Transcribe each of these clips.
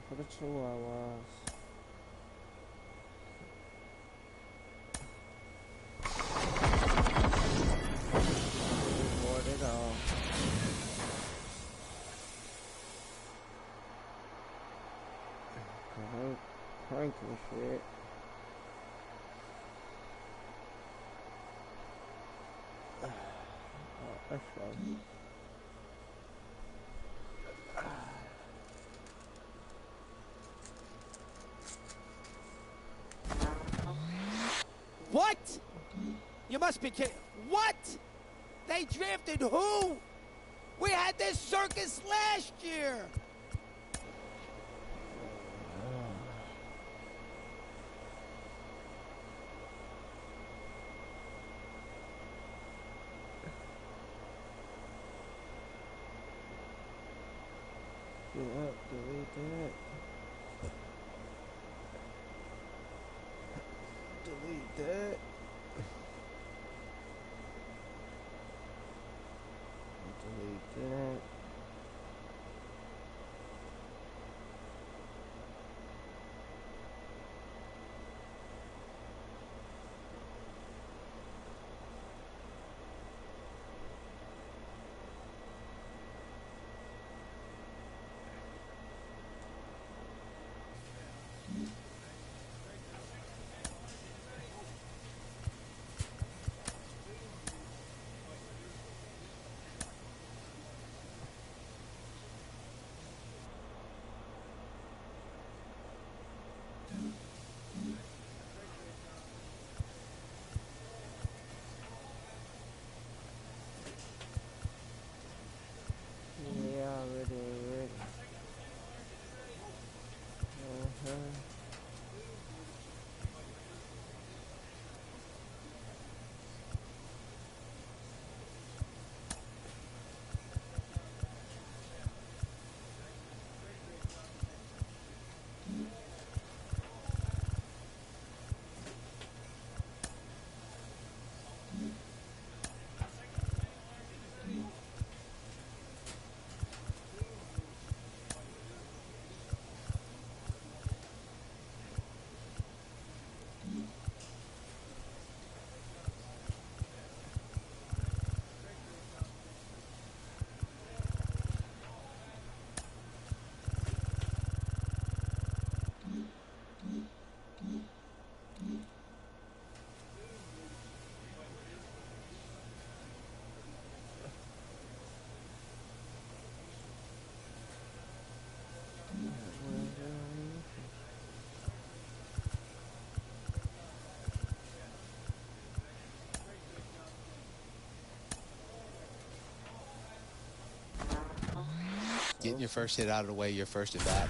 for the Chihuahuas. Board it all. Cranky shit. Oh, that's slow. What? You must be kidding. What? They drafted who? We had this circus last year. Delete that. Delete that. Delete that. Getting your first hit out of the way, your first at bat.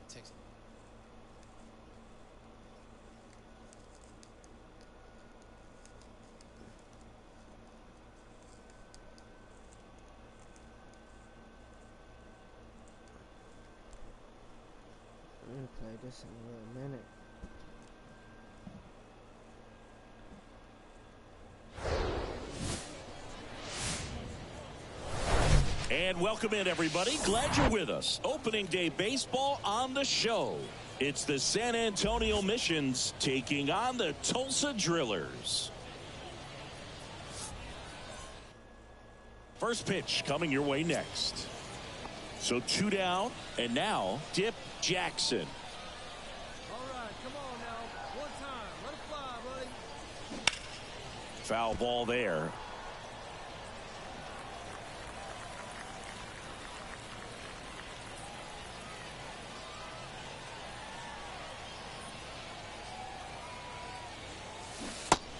Takes I'm gonna play this in a little minute. And welcome in, everybody. Glad you're with us. Opening day baseball on the show. It's the San Antonio Missions taking on the Tulsa Drillers. First pitch coming your way next. So 2 down, and now Dip Jackson. All right, come on now. One time. Let it fly, buddy. Foul ball there.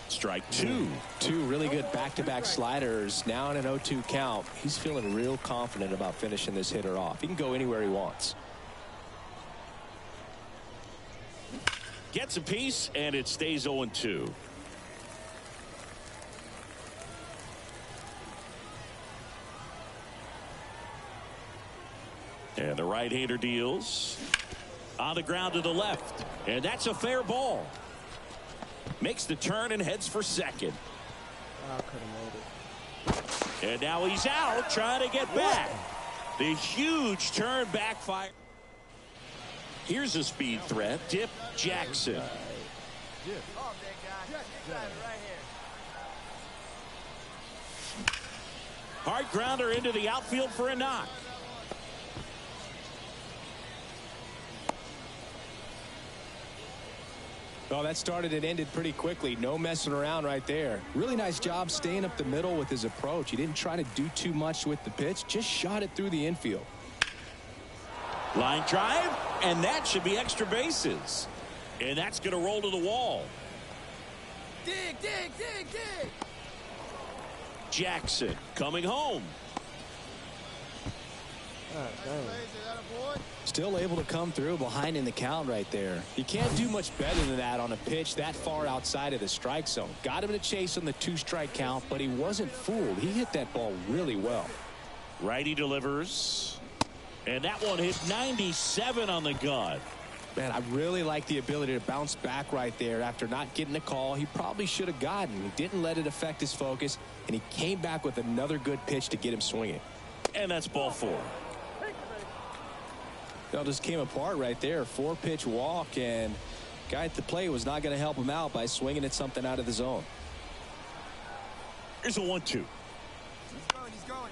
Strike two. Two really good back-to-back sliders. Now in an 0-2 count. He's feeling real confident about finishing this hitter off. He can go anywhere he wants. Gets a piece, and it stays 0-2. And the right-hander deals. On the ground to the left. And that's a fair ball. Makes the turn and heads for second. I could have made it. And now he's out trying to get back. The huge turn backfire. Here's a speed threat. Dip Jackson. Hard grounder into the outfield for a knock. Well, that started and ended pretty quickly. No messing around right there. Really nice job staying up the middle with his approach. He didn't try to do too much with the pitch, just shot it through the infield. Line drive, and that should be extra bases. And that's going to roll to the wall. Dig, dig, dig, dig. Jackson coming home. Still able to come through behind in the count right there. You can't do much better than that on a pitch that far outside of the strike zone. Got him to chase on the 2-strike count, but he wasn't fooled. He hit that ball really well. Righty delivers. And that one hit 97 on the gun. Man, I really like the ability to bounce back right there after not getting the call he probably should have gotten. He didn't let it affect his focus, and he came back with another good pitch to get him swinging. And that's ball 4. It all just came apart right there. 4-pitch walk, and guy at the plate was not going to help him out by swinging at something out of the zone. Here's a 1-2. He's going.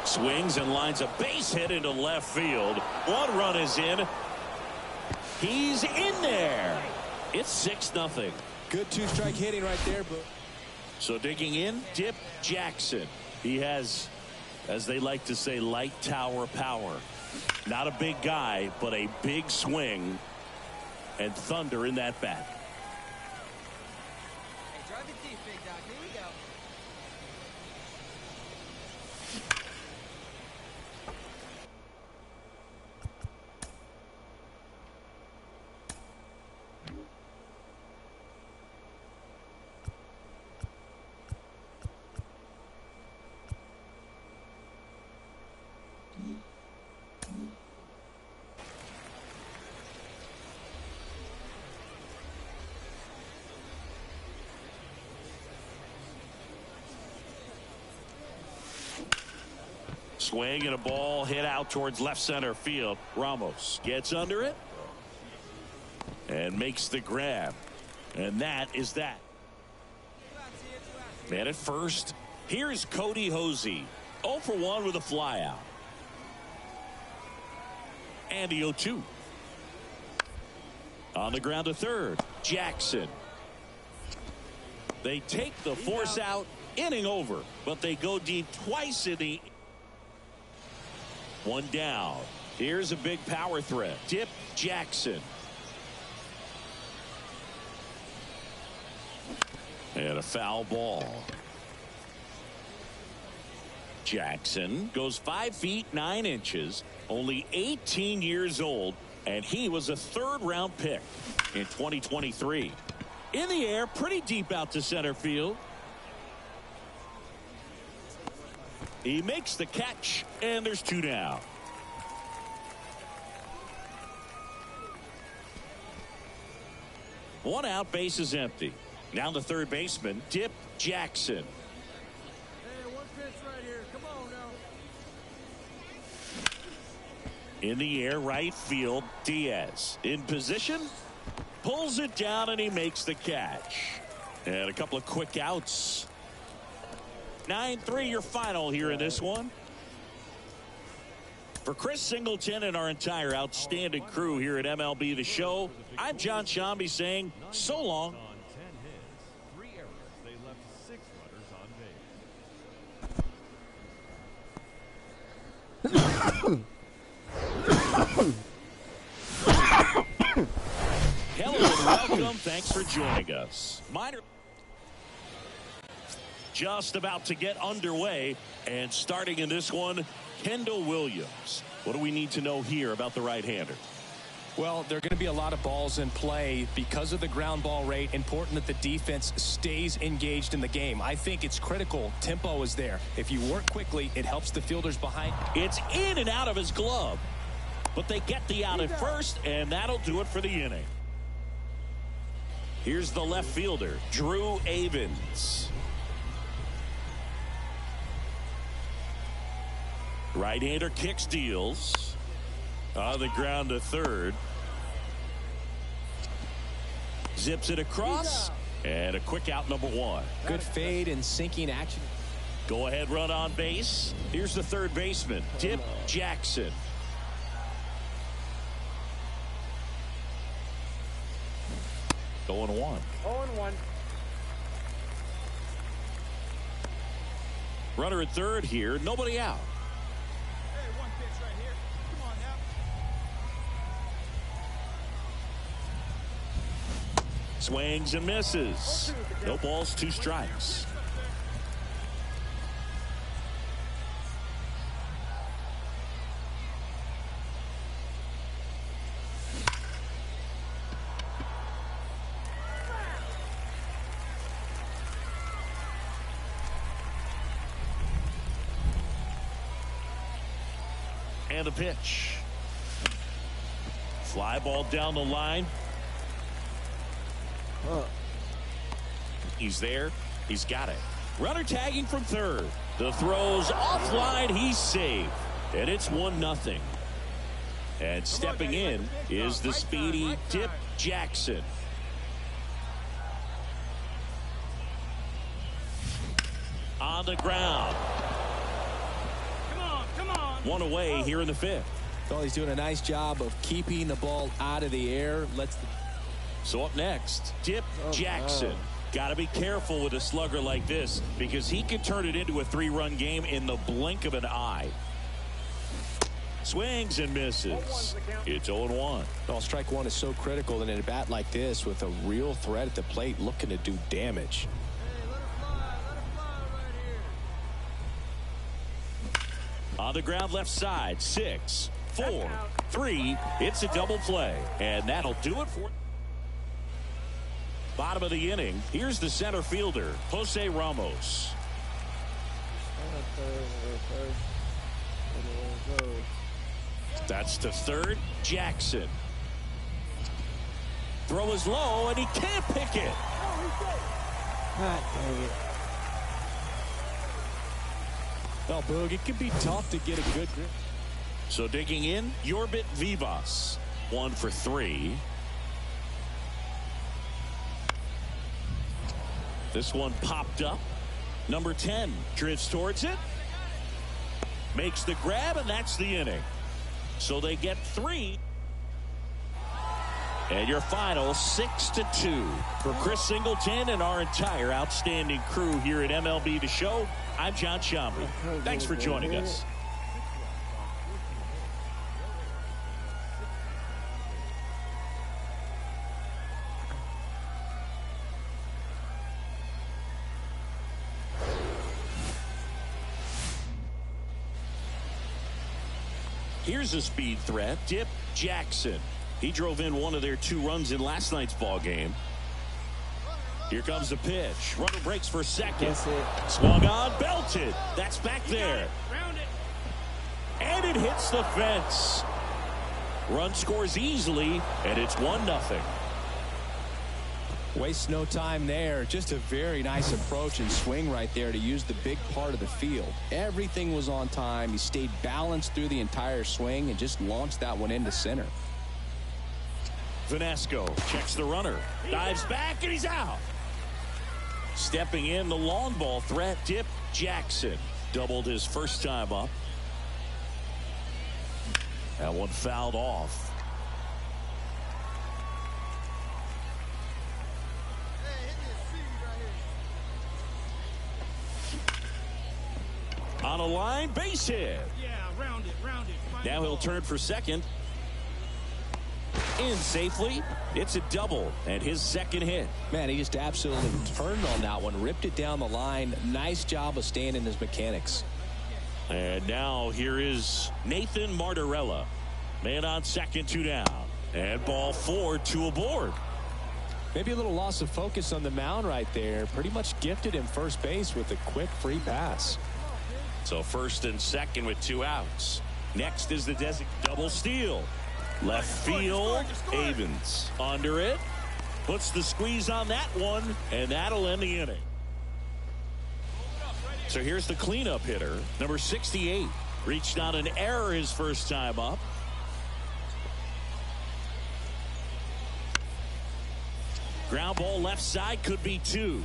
Swings and lines a base hit into left field. One run is in. He's in there. It's 6-0. Good 2-strike hitting right there. But So digging in, Dip Jackson. He has, as they like to say, light tower power. Not a big guy, but a big swing and thunder in that bat. Hey, drive it deep, big dog. Here we go. Swing and a ball hit out towards left center field. Ramos gets under it and makes the grab. And that is that. Man at first. Here's Cody Hosey. 0 for 1 with a flyout. And the 0-2. On the ground to third. Jackson. They take the force out. Inning over. But they go deep twice in the. One down. Here's a big power threat. Dip Jackson. And a foul ball. Jackson goes 5 feet 9 inches, only 18 years old, and he was a 3rd-round pick in 2023. In the air, pretty deep out to center field. He makes the catch, and there's 2 down. One out, base is empty. Now the third baseman, Dip Jackson. Hey, one pitch right here. Come on now. In the air, right field, Diaz. In position, pulls it down, and he makes the catch. And a couple of quick outs. 9-3 your final here in this one. For Chris Singleton and our entire outstanding crew here at MLB The Show, I'm John Shambi saying so long. On 10 hits, 3 errors. They left 6 runners on base. Hello and welcome. Thanks for joining us. Minor just about to get underway, and starting in this one, Kendall Williams. What do we need to know here about the right-hander? well, there are going to be a lot of balls in play because of the ground ball rate. Important that the defense stays engaged in the game. I think it's critical. Tempo is there. If you work quickly, it helps the fielders behind. It's in and out of his glove, but they get the out at first, and that'll do it for the inning. Here's the left fielder, Drew Avens. Right-hander kicks, deals. On the ground to third. Zips it across. And a quick out, number 1. Good fade and sinking action. Go ahead run on base. Here's the third baseman, Dip Jackson. Going 1. 0-1. Runner at third here. Nobody out. Hey, one pitch right here. Come on now. Swings and misses. No balls, 2 strikes. And a pitch. Fly ball down the line. He's there. He's got it. Runner tagging from third. The throw's offline. He's saved. And it's 1-0. And stepping in is the speedy Dip Jackson. On the ground. Come on. 1 away here in the 5th. Well, he's doing a nice job of keeping the ball out of the air. So up next, Dip Jackson. Got to be careful with a slugger like this because he can turn it into a 3-run game in the blink of an eye. Swings and misses. It's 0-1. Well, strike 1 is so critical in a bat like this with a real threat at the plate looking to do damage. On the ground left side, 6, 4, 3. It's a double play. And that'll do it for bottom of the inning. Here's the center fielder, Jose Ramos. That's to third, Jackson. Throw is low, and he can't pick it. God dang it. Well, Boog, it can be tough to get a good grip. So digging in, Yorbit Vivas. 1 for 3. This one popped up. Number 10 drifts towards it. Makes the grab, and that's the inning. So they get 3. And your final 6-2. For Chris Singleton and our entire outstanding crew here at MLB The Show, I'm John Shambi. Thanks for joining us. Here's a speed threat, Dip Jackson. He drove in one of their 2 runs in last night's ball game. Here comes the pitch. Runner breaks for second. That's it. Swung on, belted. That's back there. And it hits the fence. Run scores easily, and it's 1-0. Waste no time there. Just a very nice approach and swing right there to use the big part of the field. Everything was on time. He stayed balanced through the entire swing and just launched that one into center. Vanesco checks the runner. Dives back, and he's out. Stepping in, the long ball threat, Dip Jackson. Doubled his first time up. That one fouled off. On a line, base hit. Yeah, round it. Now he'll turn for second. In safely. It's a double and his second hit. Man, he just absolutely turned on that one, ripped it down the line. Nice job of staying in his mechanics. And now here is Nathan Martorella. Man on second, 2 down. And ball 4, 2 aboard. Maybe a little loss of focus on the mound right there. Pretty much gifted him first base with a quick free pass. So first and second with 2 outs. Next is the double steal. Left field, Avens under it. Puts the squeeze on that one, and that'll end the inning. So here's the cleanup hitter, number 68. Reached on an error his first time up. Ground ball left side, could be 2.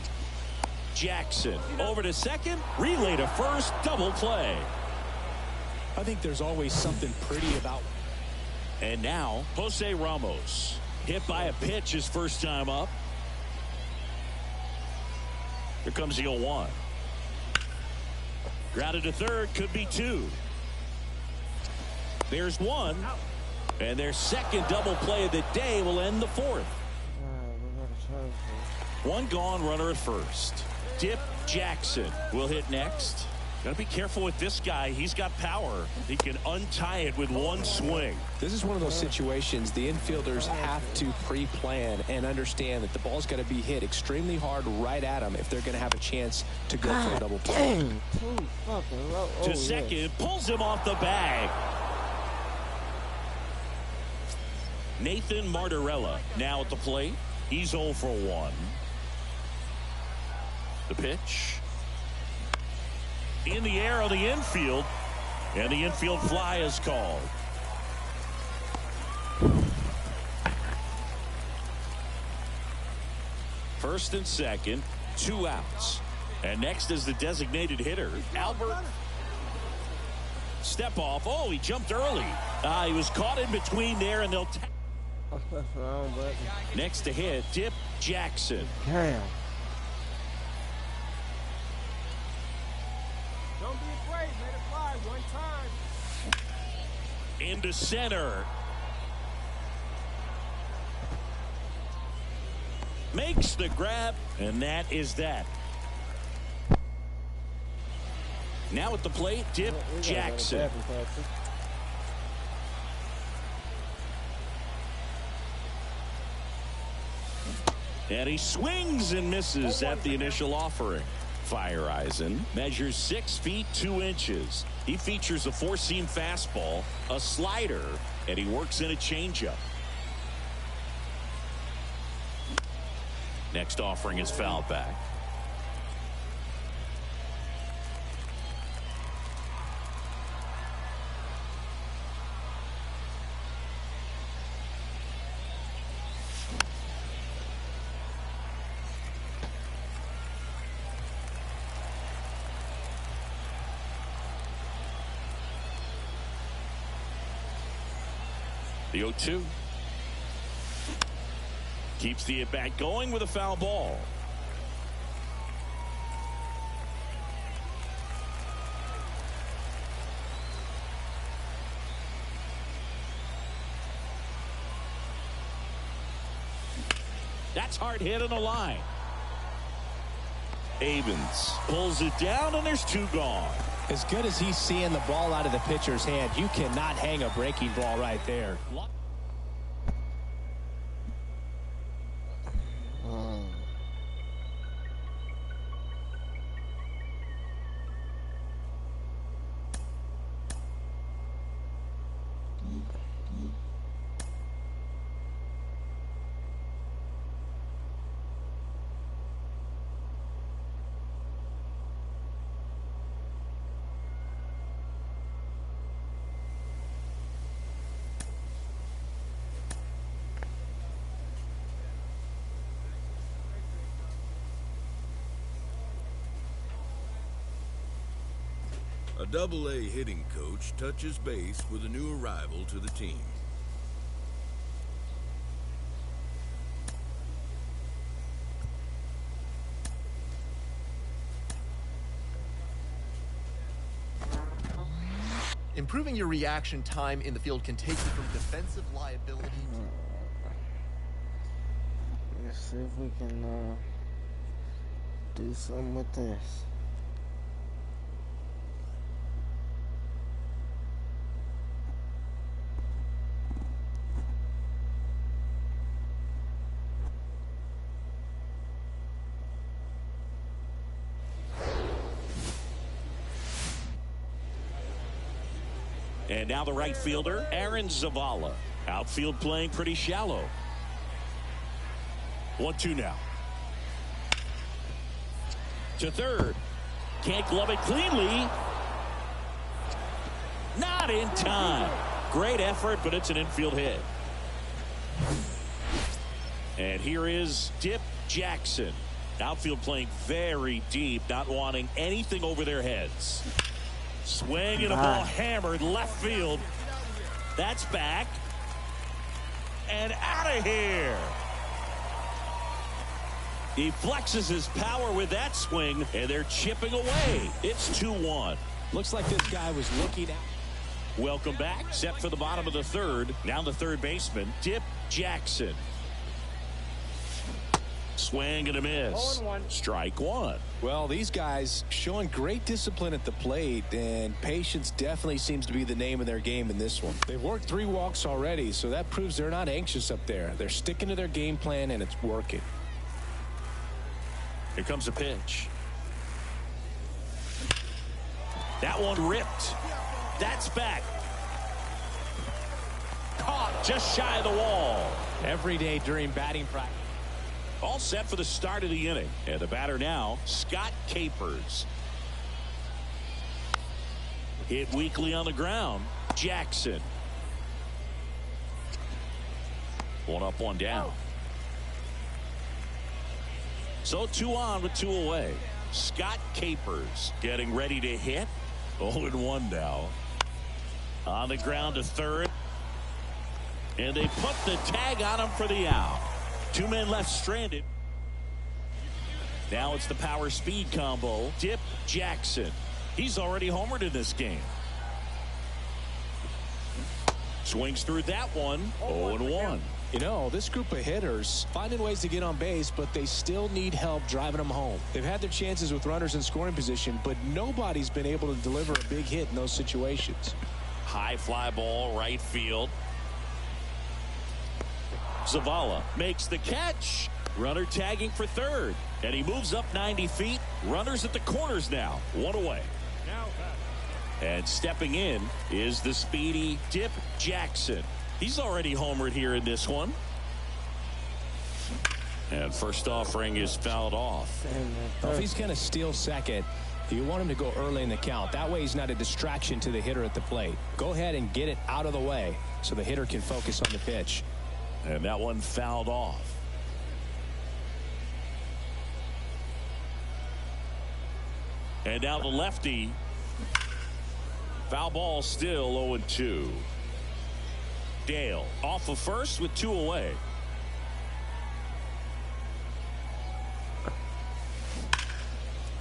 Jackson over to second, relay to first, double play. I think there's always something pretty about. And now Jose Ramos hit by a pitch his first time up. Here comes the 0-1. Grounded to third, could be 2. There's 1. And their second double play of the day will end the 4th. 1 gone, runner at first. Dip Jackson will hit next. Got to be careful with this guy. He's got power. He can untie it with 1 swing. This is one of those situations the infielders have to pre-plan and understand that the ball's got to be hit extremely hard right at them if they're going to have a chance to go for a double play. To second, pulls him off the bag. Nathan Martorella now at the plate. He's 0 for 1. The pitch. In the air on the infield. And the infield fly is called. First and second, 2 outs. And next is the designated hitter, Albert. Step off. Oh, he jumped early. He was caught in between there, and they'll. Next to hit, Dip Jackson. Damn. Don't be afraid. Let it fly one time. Into center. Makes the grab, and that is that. Now at the plate, Dip Jackson. And he swings and misses at the initial offering. Fireisen measures 6 feet 2 inches. He features a 4-seam fastball, a slider, and he works in a changeup. Next offering is fouled back. The 0-2. Keeps the at-bat going with a foul ball. That's hard hit on the line. Avens pulls it down, and there's 2 gone. As good as he's seeing the ball out of the pitcher's hand, you cannot hang a breaking ball right there. A Double-A hitting coach touches base with a new arrival to the team. Improving your reaction time in the field can take you from defensive liability to... Let's see if we can do something with this. And now the right fielder, Aaron Zavala. Outfield playing pretty shallow. 1-2 now. To third. Can't glove it cleanly. Not in time. Great effort, but it's an infield hit. And here is Dip Jackson. Outfield playing very deep, not wanting anything over their heads. Swing and a ball hammered left field. That's back. And out of here. He flexes his power with that swing, and they're chipping away. It's 2-1. Looks like this guy was looking out. Welcome back. Set for the bottom of the third. Now the third baseman, Dip Jackson. Swing and a miss. Strike one. Well, these guys showing great discipline at the plate, and patience definitely seems to be the name of their game in this one. They've worked 3 walks already, so that proves they're not anxious up there. They're sticking to their game plan, and it's working. Here comes a pitch. That one ripped. That's back. Caught just shy of the wall. Every day during batting practice. All set for the start of the inning. And the batter now, Scott Capers. Hit weakly on the ground. Jackson. One up, one down. So 2 on with 2 away. Scott Capers getting ready to hit. 0-1 now. On the ground to third. And they put the tag on him for the out. 2 men left stranded. Now it's the power speed combo. Dip Jackson. He's already homered in this game. Swings through that one. 0-1. You know, this group of hitters finding ways to get on base, but they still need help driving them home. They've had their chances with runners in scoring position, but nobody's been able to deliver a big hit in those situations. High fly ball, right field. Zavala makes the catch. Runner tagging for third. And he moves up 90 feet. Runners at the corners now. 1 away. And stepping in is the speedy Dip Jackson. He's already homered here in this one. And first offering is fouled off. Well, if he's going to steal second, you want him to go early in the count. That way he's not a distraction to the hitter at the plate. Go ahead and get it out of the way so the hitter can focus on the pitch. And that one fouled off. And now the lefty. Foul ball still 0-2. Dale off of first with 2 away.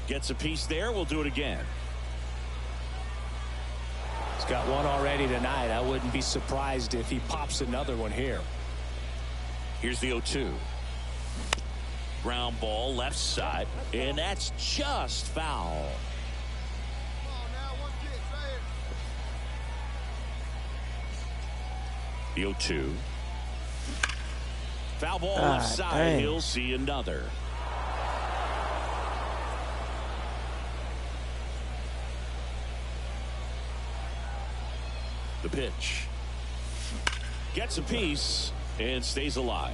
Gets a piece there. We'll do it again. He's got 1 already tonight. I wouldn't be surprised if he pops another one here. Here's the 0-2. Ground ball left side, and that's just foul. The 0-2. Foul ball left side. Dang. He'll see another. The pitch. Gets a piece and stays alive.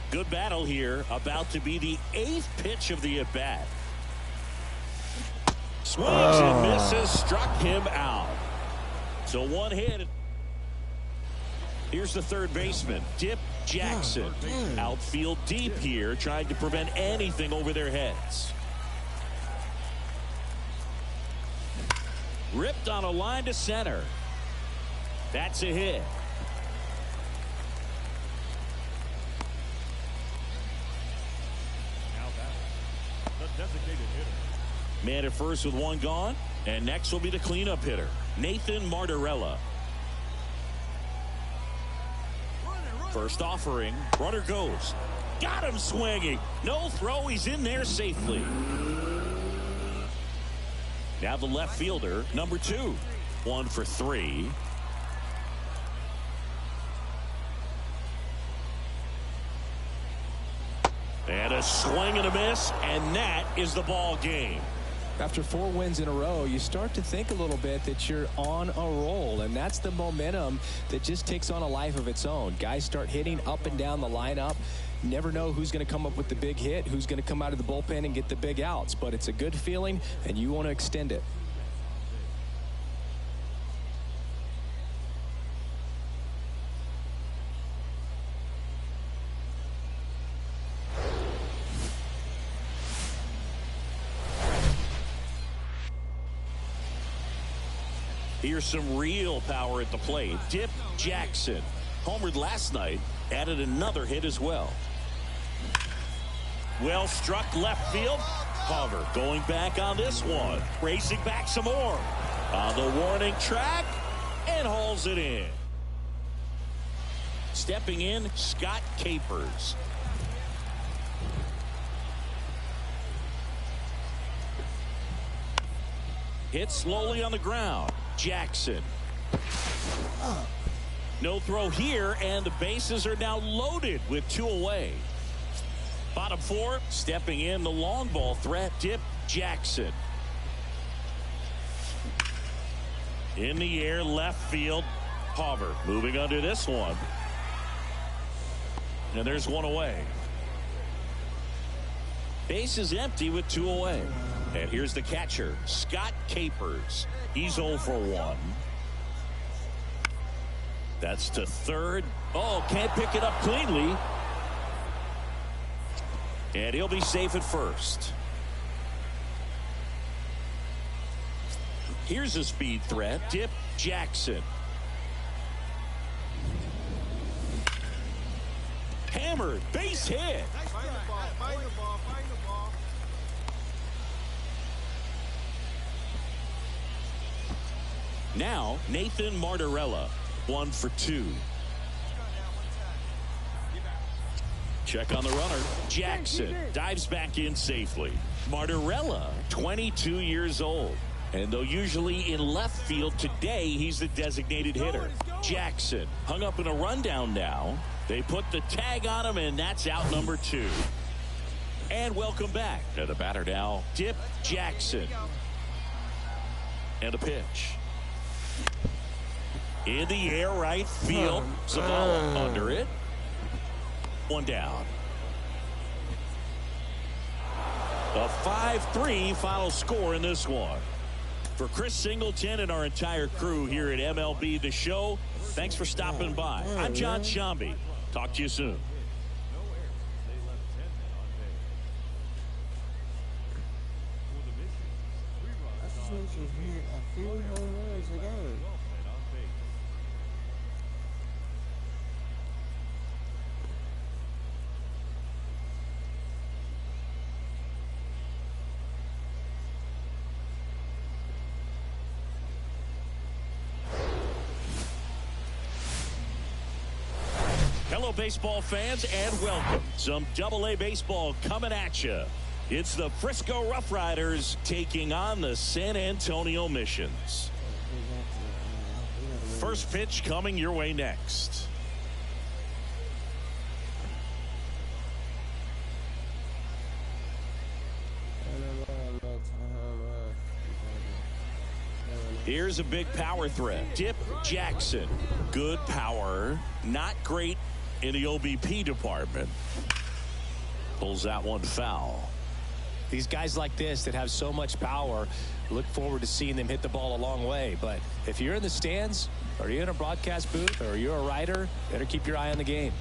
Good battle here. About to be the 8th pitch of the at-bat. Swings and misses. Struck him out. So 1 hit. Here's the third baseman, Dip Jackson. Outfield deep here, trying to prevent anything over their heads. Ripped on a line to center. That's a hit. Man at first with 1 gone, and next will be the cleanup hitter, Nathan Martorella. First offering, runner goes. Got him swinging. No throw, he's in there safely. Now the left fielder, number 2. 1 for 3. And a swing and a miss, and that is the ball game. After 4 wins in a row, you start to think a little bit that you're on a roll, and that's the momentum that just takes on a life of its own. Guys start hitting up and down the lineup. Never know who's going to come up with the big hit, who's going to come out of the bullpen and get the big outs, but it's a good feeling, and you want to extend it. Here's some real power at the plate. Dip Jackson homered last night, added another hit as well. Well struck left field. Hover going back on this one. Racing back some more. On the warning track and hauls it in. Stepping in, Scott Capers. Hit slowly on the ground. Jackson. No throw here, and the bases are now loaded with 2 away. Bottom 4, stepping in the long ball threat, Dip Jackson. In the air, left field, Hover moving under this one. And there's 1 away. Base is empty with 2 away. And here's the catcher, Scott Capers. He's 0 for 1. That's to third. Oh, can't pick it up cleanly. And he'll be safe at first. Here's a speed threat, Dip Jackson. Hammered, base hit. Now, Nathan Martorella, 1 for 2. Check on the runner. Jackson dives back in safely. Martorella, 22 years old. And though usually in left field, today he's the designated hitter. Jackson hung up in a rundown now. They put the tag on him, and that's out number 2. And welcome back to the batter now, Dip Jackson. And a pitch. In the air, right field. Zavala under it. 1 down. A 5-3 final score in this one. For Chris Singleton and our entire crew here at MLB The Show, thanks for stopping by. I'm John Shambi. Talk to you soon. Hello, baseball fans, and welcome. Some Double-A baseball coming at you. It's the Frisco Rough Riders taking on the San Antonio Missions. First pitch coming your way next. Here's a big power threat. Dip Jackson. Good power. Not great in the OBP department. Pulls that one foul. These guys like this that have so much power, look forward to seeing them hit the ball a long way. But if you're in the stands, or you're in a broadcast booth, or you're a writer, better keep your eye on the game.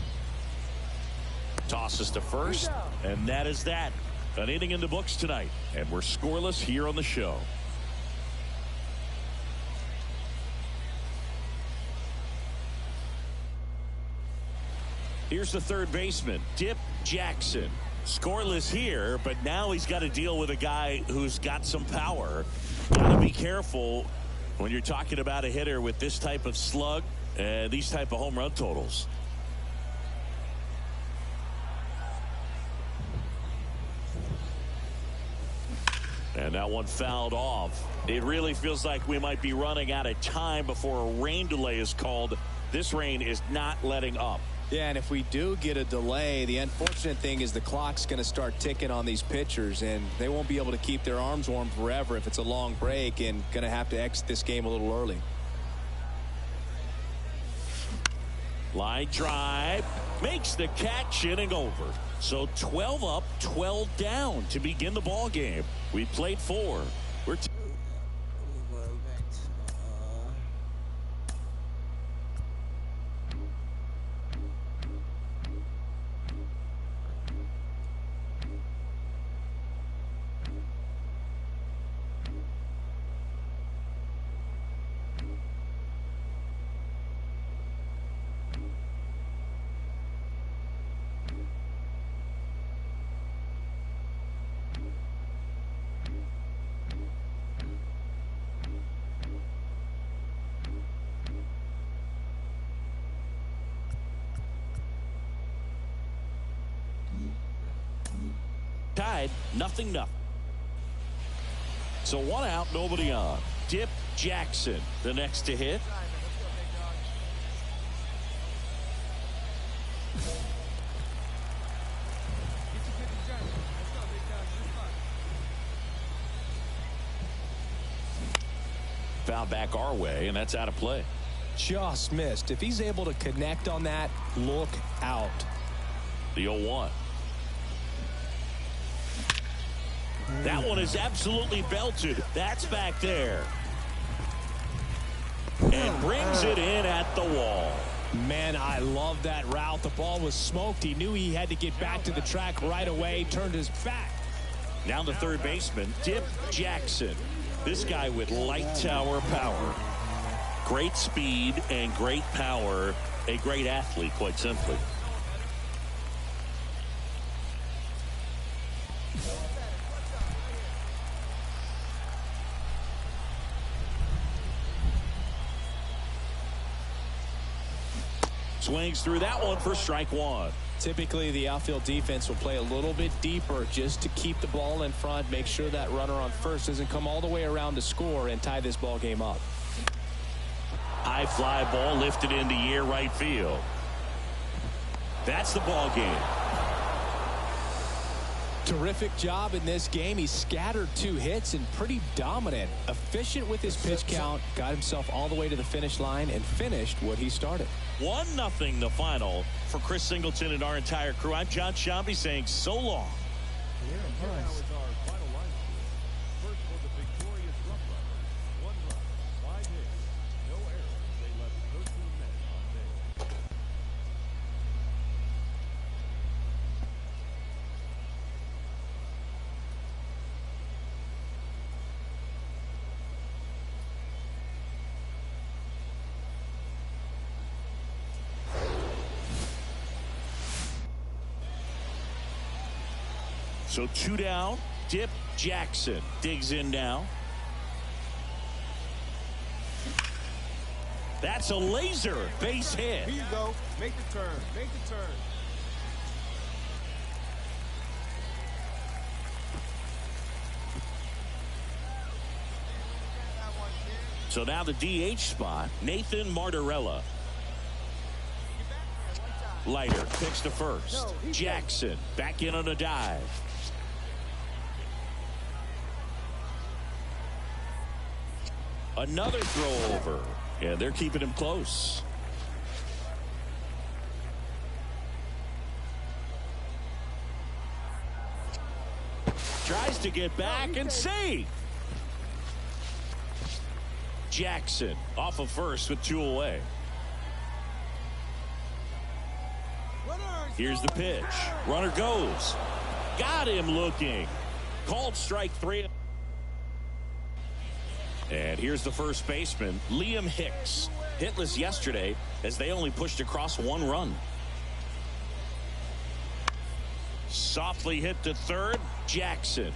Tosses to first, and that is that. An inning in the books tonight, and we're scoreless here on the show. Here's the third baseman, Dip Jackson. Scoreless here, but now he's got to deal with a guy who's got some power. Got to be careful when you're talking about a hitter with this type of slug and these type of home run totals. And that one fouled off. It really feels like we might be running out of time before a rain delay is called. This rain is not letting up. Yeah, and if we do get a delay, the unfortunate thing is the clock's going to start ticking on these pitchers, and they won't be able to keep their arms warm forever if it's a long break, and going to have to exit this game a little early. Line drive, makes the catch, inning over. So 12 up, 12 down to begin the ball game. We played 4. We're tied 0-0. So 1 out, nobody on. Dip Jackson, the next to hit. Foul back our way, and that's out of play. Just missed. If he's able to connect on that, look out. The 0-1. That one is absolutely belted. That's back there. And brings it in at the wall. Man, I love that route. The ball was smoked. He knew he had to get back to the track right away. Turned his back. Now the third baseman, Dip Jackson. This guy with light tower power. Great speed and great power. A great athlete, quite simply. Swings through that one for strike one. Typically, the outfield defense will play a little bit deeper just to keep the ball in front, make sure that runner on first doesn't come all the way around to score and tie this ball game up. High fly ball lifted in the air right field. That's the ball game. Terrific job in this game. He scattered 2 hits and pretty dominant. Efficient with his pitch count. Got himself all the way to the finish line and finished what he started. 1-0 the final for Chris Singleton and our entire crew. I'm John Shambi saying so long. So 2 down. Dip Jackson digs in now. That's a laser base hit. Here you go. Make the turn. Make the turn. So now the DH spot, Nathan Martorella. Leiter picks to first. Jackson back in on a dive. Another throw over. Yeah, they're keeping him close. Tries to get back and save. Jackson off of first with 2 away. Here's the pitch. Runner goes. Got him looking. Called strike 3. And here's the first baseman, Liam Hicks. Hitless yesterday as they only pushed across 1 run. Softly hit to third, Jackson.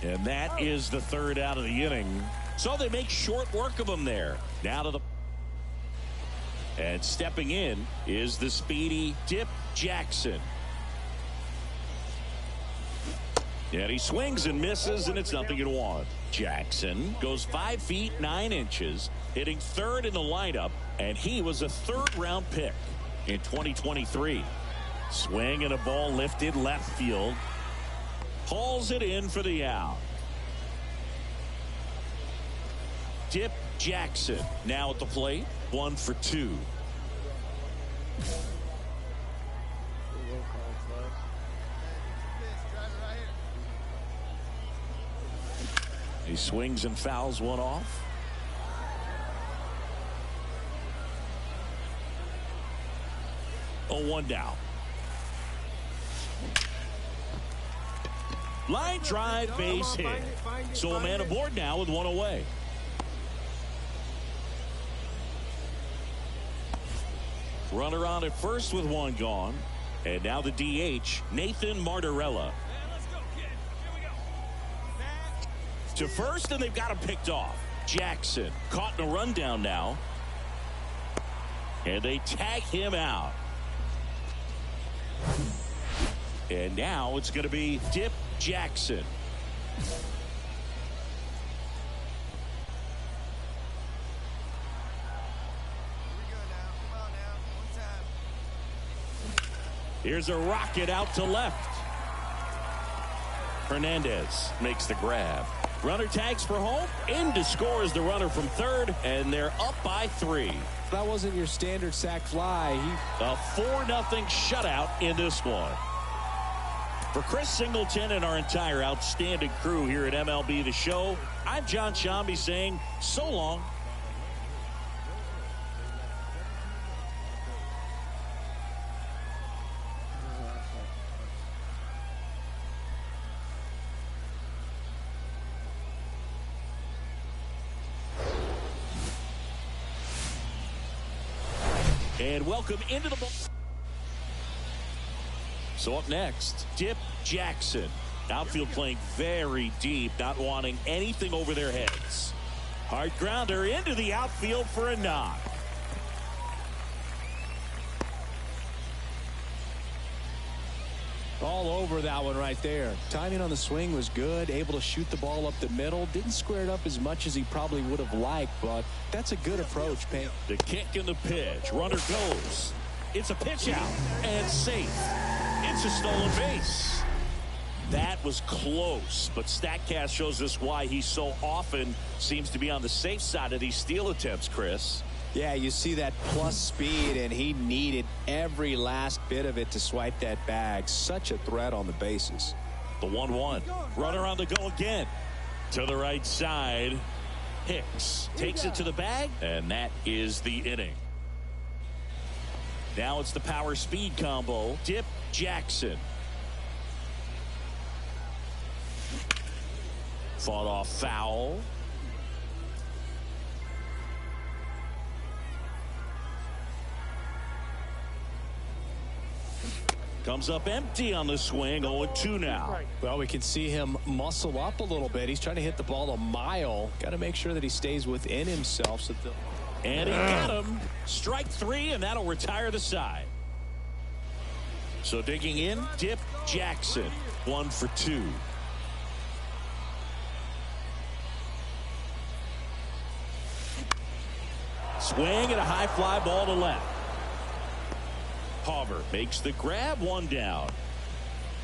And that is the 3rd out of the inning. So they make short work of him there. Now to the... And stepping in is the speedy Dip Jackson. And he swings and misses, and it's 0-1. Jackson goes 5 feet 9 inches, hitting 3rd in the lineup, and he was a 3rd-round pick in 2023. Swing and a ball lifted left field. Hauls it in for the out. Dip Jackson now at the plate, 1 for 2. He swings and fouls one off. Oh, 1 down. Line drive, base hit. So a man aboard now with 1 away. Runner on at first with 1 gone. And now the DH, Nathan Martorella. To first, and they've got him picked off. Jackson caught in a rundown now. And they tag him out. And now it's going to be Dip Jackson. Here's a rocket out to left. Hernandez makes the grab. Runner tags for home. In to score is the runner from third, and they're up by 3. That wasn't your standard sac fly. A 4-0 shutout in this one. For Chris Singleton and our entire outstanding crew here at MLB The Show, I'm John Shambi saying so long. And welcome into the ball. So up next, Dip Jackson. Outfield playing very deep, not wanting anything over their heads. Hard grounder into the outfield for a knock. All over that one right there. Timing on the swing was good, able to shoot the ball up the middle. Didn't square it up as much as he probably would have liked, but that's a good approach, Payne. The kick and the pitch. Runner goes. It's a pitch out and safe. It's a stolen base. That was close, but StatCast shows us why he so often seems to be on the safe side of these steal attempts, Chris. Yeah, you see that plus speed, and he needed every last bit of it to swipe that bag. Such a threat on the bases. The 1-1. Runner on the go again. To the right side. Hicks takes it to the bag, and that is the inning. Now it's the power speed combo. Dip Jackson. Fought off foul. Comes up empty on the swing. 0-2 now. Well, we can see him muscle up a little bit. He's trying to hit the ball a mile. Got to make sure that he stays within himself. So and he got him. Strike 3, and that'll retire the side. So digging in, Dip Jackson. 1 for 2. Swing and a high fly ball to left. Hauber makes the grab. 1 down.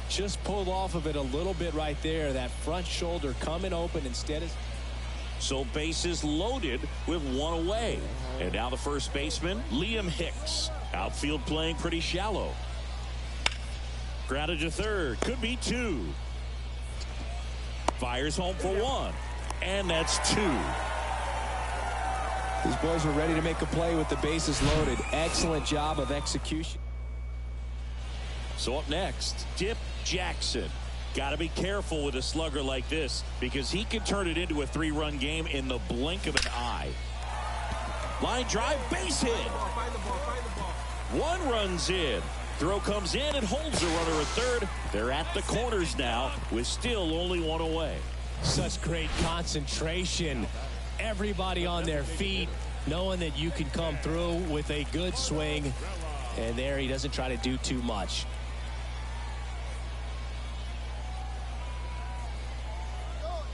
Just pulled off of it a little bit right there. That front shoulder coming open instead of. So bases loaded with 1 away. And now the first baseman, Liam Hicks. Outfield playing pretty shallow. Grounded to third. Could be 2. Fires home for 1. And that's 2. These boys were ready to make a play with the bases loaded. Excellent job of execution. So up next, Dip Jackson. Got to be careful with a slugger like this because he can turn it into a 3-run game in the blink of an eye. Line drive, base hit. 1 runs in. Throw comes in and holds the runner at third. They're at the corners now with still only 1 away. Such great concentration. Everybody on their feet, knowing that you can come through with a good swing. And there he doesn't try to do too much.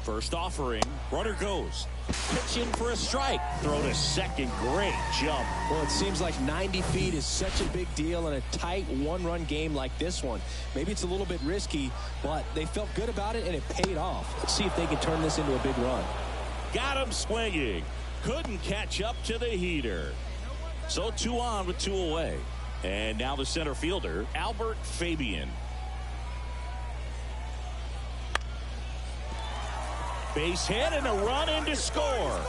First offering, runner goes. Pitch in for a strike. Throw to second. Great jump. Well, it seems like 90 feet is such a big deal in a tight 1-run game like this one. Maybe it's a little bit risky, but they felt good about it, and it paid off. Let's see if they can turn this into a big run. Got him swinging. Couldn't catch up to the heater. So 2 on with 2 away. And now the center fielder, Albert Fabian. Base hit and a run in to score.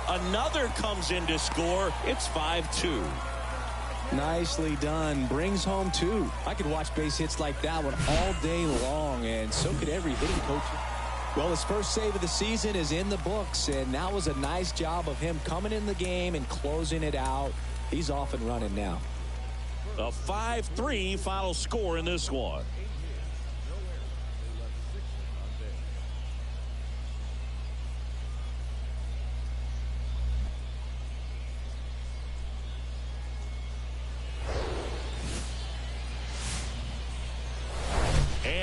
Another comes in to score. It's 5-2. Nicely done. Brings home 2. I could watch base hits like that one all day long, and so could every hitting coach. Well, his first save of the season is in the books, and that was a nice job of him coming in the game and closing it out. He's off and running now. A 5-3 final score in this one.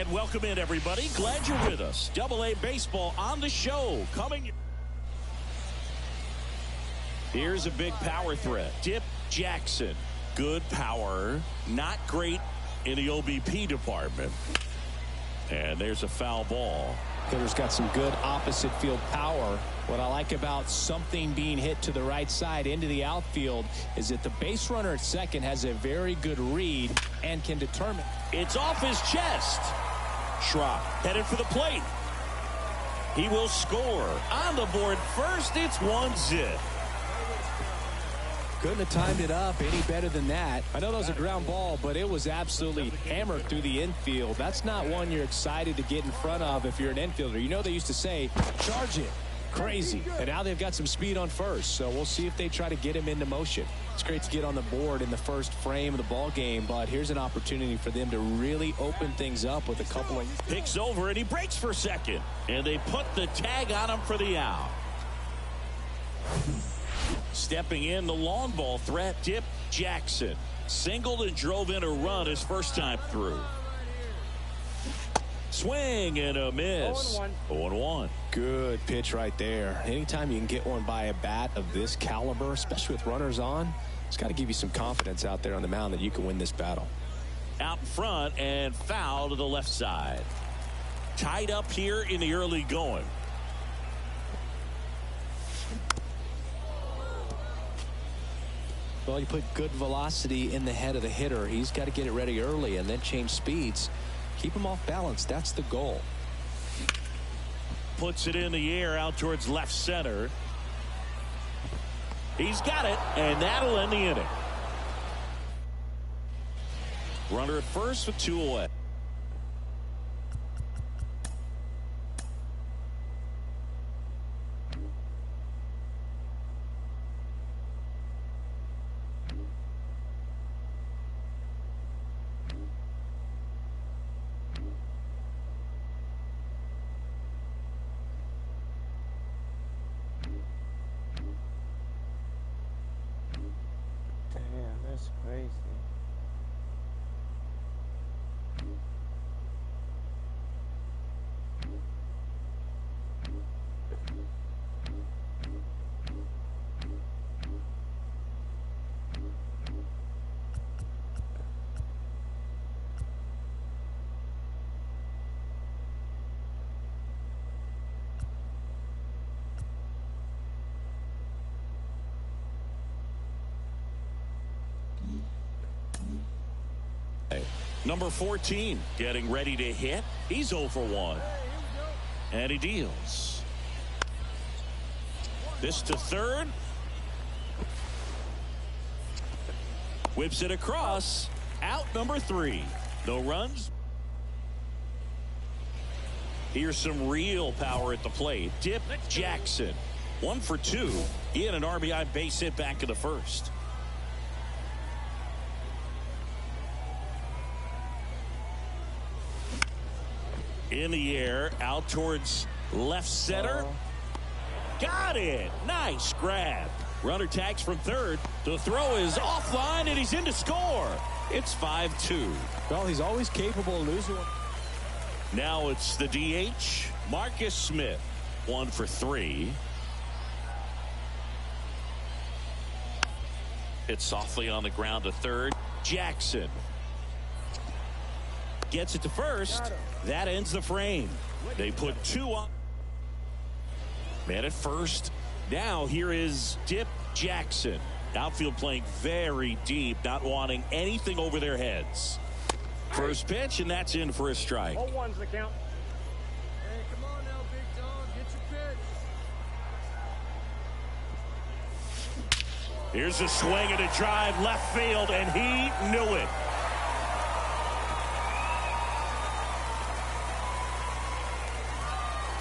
And welcome in, everybody. Glad you're with us. Double-A baseball on the show. Coming. Here's a big power threat. Dip Jackson. Good power. Not great in the OBP department. And there's a foul ball. Hitter's got some good opposite field power. What I like about something being hit to the right side into the outfield is that the base runner at second has a very good read and can determine. It's off his chest. Schrock headed for the plate. He will score. On the board first, it's 1-0. Couldn't have timed it up any better than that. I know that was a ground ball, but it was absolutely hammered through the infield. That's not one you're excited to get in front of if you're an infielder. You know they used to say, charge it. Crazy. And now they've got some speed on first, so we'll see if they try to get him into motion. It's great to get on the board in the first frame of the ball game, but here's an opportunity for them to really open things up with a couple of... Picks over, and he breaks for second. And they put the tag on him for the out. Stepping in, the long ball threat, Dip Jackson. Singled and drove in a run his first time through. Swing and a miss. 0-1. Good pitch right there. Anytime you can get one by a bat of this caliber, especially with runners on, it's got to give you some confidence out there on the mound that you can win this battle. Out in front and foul to the left side. Tied up here in the early going. Well, you put good velocity in the head of the hitter. He's got to get it ready early and then change speeds. Keep him off balance. That's the goal. Puts it in the air out towards left center. He's got it, and that'll end the inning. Runner at first with 2 away. That's crazy. Number 14 getting ready to hit. He's 0 for 1. And he deals. This to third. Whips it across. Out number 3. No runs. Here's some real power at the plate. Dip Jackson. 1 for 2. He had an RBI base hit back in the first. In the air, out towards left center. Got it. Nice grab. Runner tags from third. The throw is offline, and he's in to score. It's 5-2. Well, he's always capable of losing one. Now it's the DH, Marcus Smith. 1 for 3. Hit softly on the ground to third. Jackson gets it to first. That ends the frame. They put 2 on. Man at first. Now here is Dip Jackson. Outfield playing very deep, not wanting anything over their heads. First pitch, and that's in for a strike. 0-1's the count. Hey, come on now, big dog. Get your pitch. Here's a swing and a drive left field, and he knew it.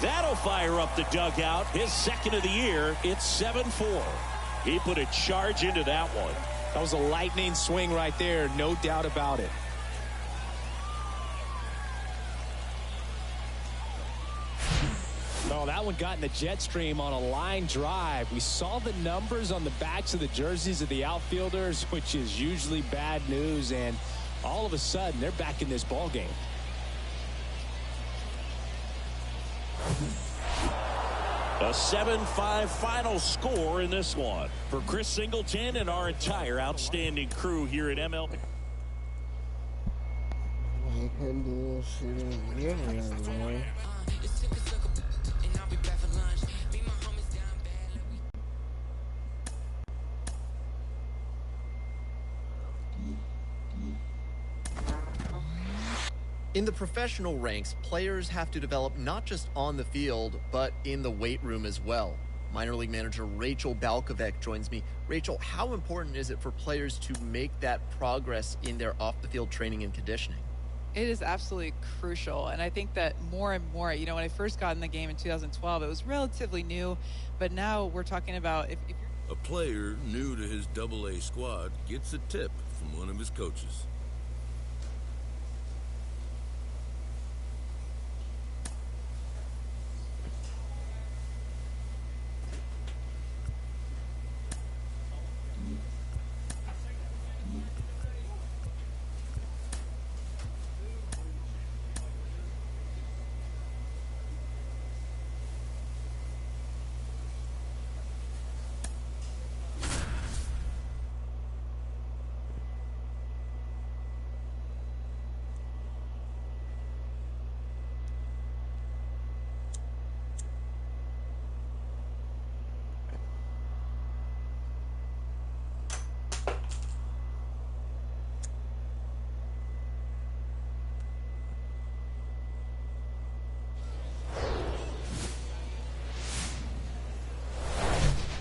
That'll fire up the dugout. His second of the year. It's 7-4. He put a charge into that one. That was a lightning swing right there. No doubt about it. Oh, that one got in the jet stream on a line drive. We saw the numbers on the backs of the jerseys of the outfielders, which is usually bad news, and all of a sudden they're back in this ball game. A 7-5 final score in this one. For Chris Singleton and our entire outstanding crew here at MLB. I can do this shit in the internet, man. In the professional ranks, players have to develop not just on the field, but in the weight room as well. Minor league manager Rachel Balkovec joins me. Rachel, how important is it for players to make that progress in their off-the-field training and conditioning? It is absolutely crucial, and I think that more and more, when I first got in the game in 2012, it was relatively new, but now we're talking about if you're... A player new to his AA squad gets a tip from one of his coaches.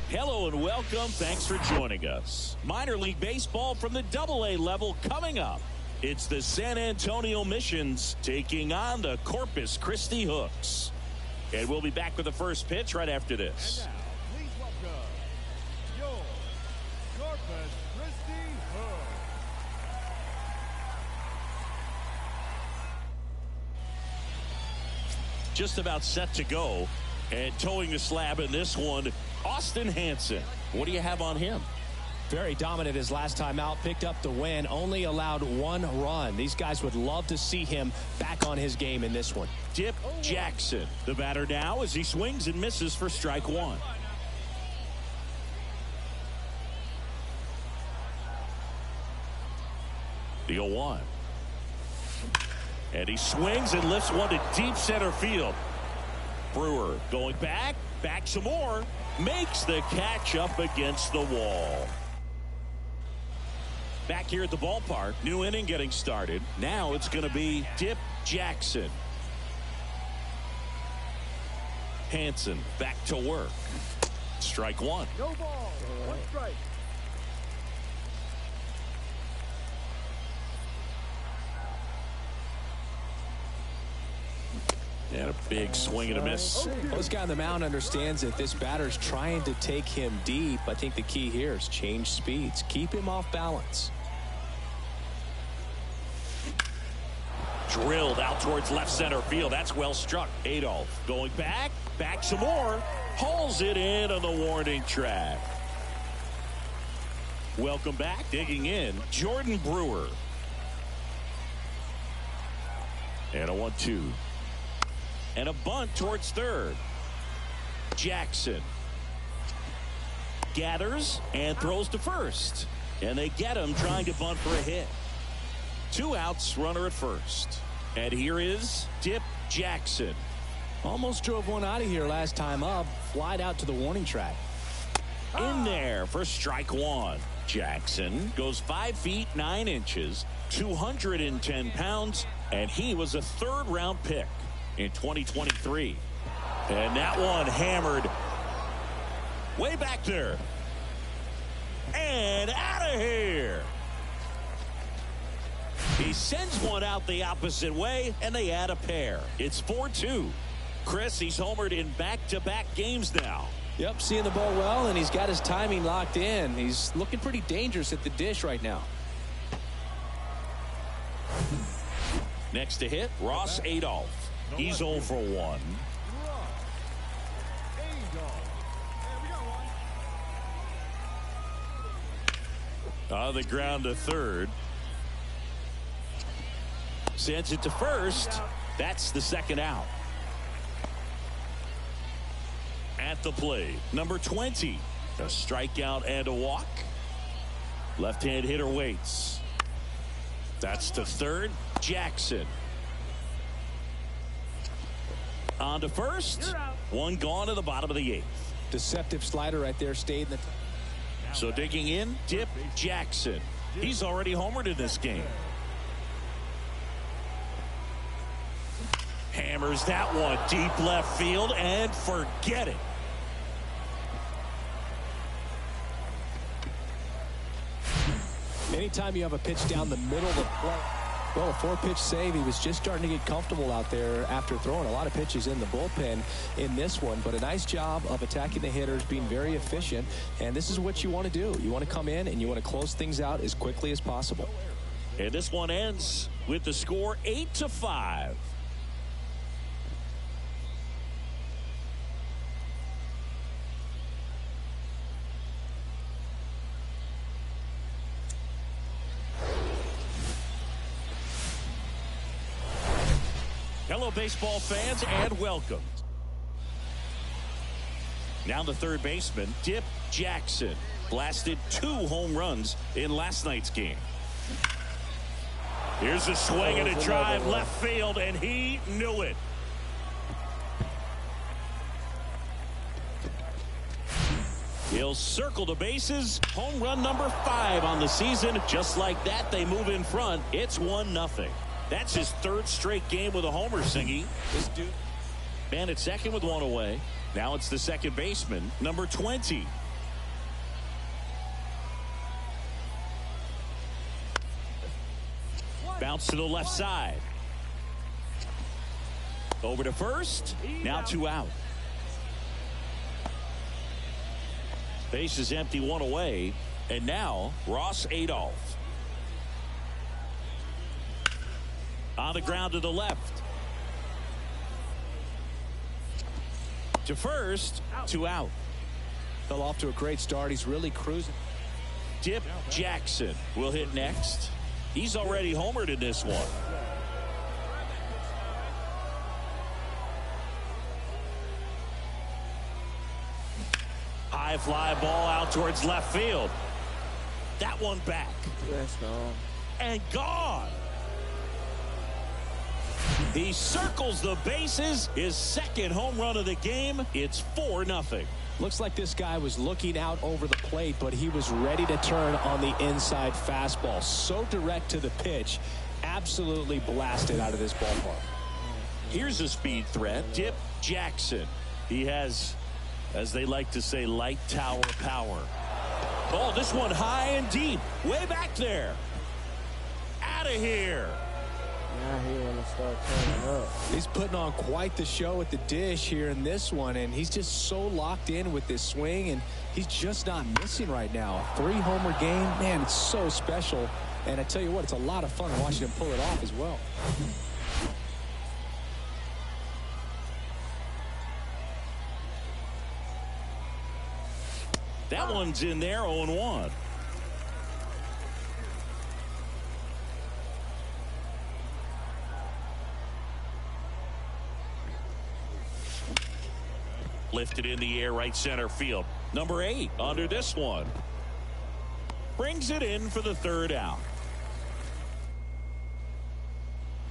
Hello and welcome. Thanks for joining us. Minor League Baseball from the AA level coming up. It's the San Antonio Missions taking on the Corpus Christi Hooks. And we'll be back with the first pitch right after this. And now, please welcome your Corpus Christi Hooks. Just about set to go. And towing the slab in this one, Austin Hansen. What do you have on him? Very dominant his last time out, picked up the win, only allowed 1 run. These guys would love to see him back on his game in this one. Dip Jackson, the batter now as he swings and misses for strike 1. The 0-1. And he swings and lifts one to deep center field. Brewer going back some more, makes the catch up against the wall. Back here at the ballpark, new inning getting started. Now it's going to be Dip Jackson. Hansen back to work. Strike 1. No ball, 1 strike. And a big swing and a miss. Well, this guy on the mound understands that this batter's trying to take him deep. I think the key here is change speeds. Keep him off balance. Drilled out towards left center field. That's well struck. Adolph going back some more. Hauls it in on the warning track. Welcome back. Digging in, Jordan Brewer. And a 1-2. And a bunt towards third. Jackson gathers and throws to first. And they get him trying to bunt for a hit. 2 outs, runner at first. And here is Dip Jackson. Almost drove one out of here last time up. Flied out to the warning track. In there for strike 1. Jackson goes 5 feet 9 inches, 210 pounds, and he was a 3rd-round pick in 2023. And that one hammered way back there. And out of here. He sends one out the opposite way, and they add a pair. It's 4-2. Chris, he's homered in back-to-back games now. Yep, seeing the ball well, and he's got his timing locked in. He's looking pretty dangerous at the dish right now. Next to hit, Ross Adolph. He's 0 for 1. On the ground to third. Sends it to first. That's the 2nd out. At the plate, number 20. A strikeout and a walk. Left-hand hitter waits. That's to third. Jackson. On to first. One gone to the bottom of the 8th. Deceptive slider right there, stayed in the. So digging in, Dip Jackson. He's already homered in this game. Hammers that one deep left field and forget it. Anytime you have a pitch down the middle of the plate. Well, a 4-pitch save. He was just starting to get comfortable out there after throwing a lot of pitches in the bullpen in this one. But a nice job of attacking the hitters, being very efficient. And this is what you want to do. You want to come in and you want to close things out as quickly as possible. And this one ends with the score 8-5. Hello, baseball fans, and welcome. Now the third baseman, Dip Jackson, blasted 2 home runs in last night's game. Here's a swing and a drive left field, and he knew it. He'll circle the bases. Home run number 5 on the season. Just like that, they move in front. It's 1-0. That's his 3rd straight game with a homer, Singy. This dude, man at second with 1 away. Now it's the second baseman, number 20. Bounce to the left side. Over to first. Now 2 out. Base is empty, 1 away. And now Ross Adolph. On the ground to the left. To first. 2 out. Fell off to a great start. He's really cruising. Dip Jackson will hit next. He's already homered in this one. High fly ball out towards left field. That one back. That's gone. And gone. He circles the bases. His 2nd home run of the game. It's 4-0. Looks like this guy was looking out over the plate, but he was ready to turn on the inside fastball. So direct to the pitch. Absolutely blasted out of this ballpark. Here's a speed threat. Dip Jackson. He has, as they like to say, light tower power. Oh, this one high and deep. Way back there. Out of here. Now he want to start turning up. He's putting on quite the show at the dish here in this one, and he's just so locked in with this swing, and he's just not missing right now. 3-homer game, man, it's so special. And I tell you what, it's a lot of fun watching him pull it off as well. That one's in there, 0-1. Lifted in the air, right center field. Number 8 under this one. Brings it in for the 3rd out.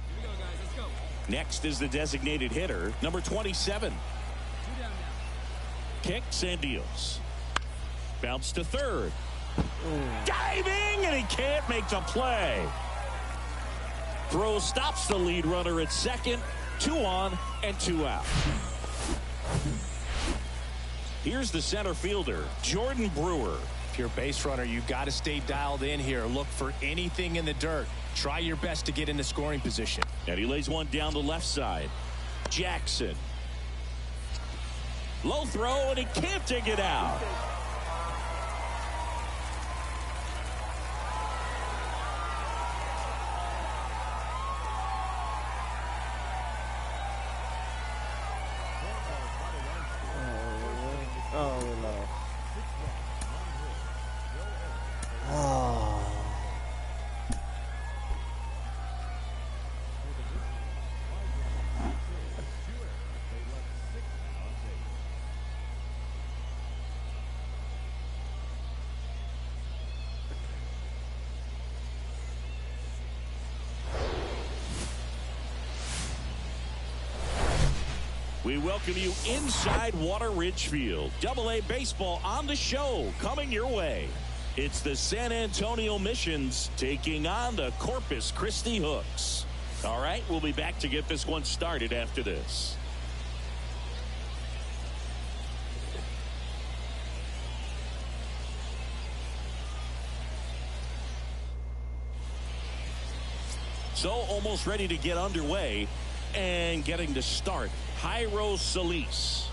Here we go, guys. Let's go. Next is the designated hitter, number 27. 2 down now. Kicks and deals. Bounce to 3rd. Diving, and he can't make the play. Throw stops the lead runner at 2nd. 2 on and 2 out. Here's the center fielder, Jordan Brewer. If you're a base runner, you've got to stay dialed in here. Look for anything in the dirt. Try your best to get into scoring position. And he lays one down the left side. Jackson. Low throw, and he can't dig it out. Oh, no. Oh. We welcome you inside Water Ridge Field. Double-A baseball on the show coming your way. It's the San Antonio Missions taking on the Corpus Christi Hooks. All right, we'll be back to get this one started after this. So almost ready to get underway and getting to start. Jairo Solis.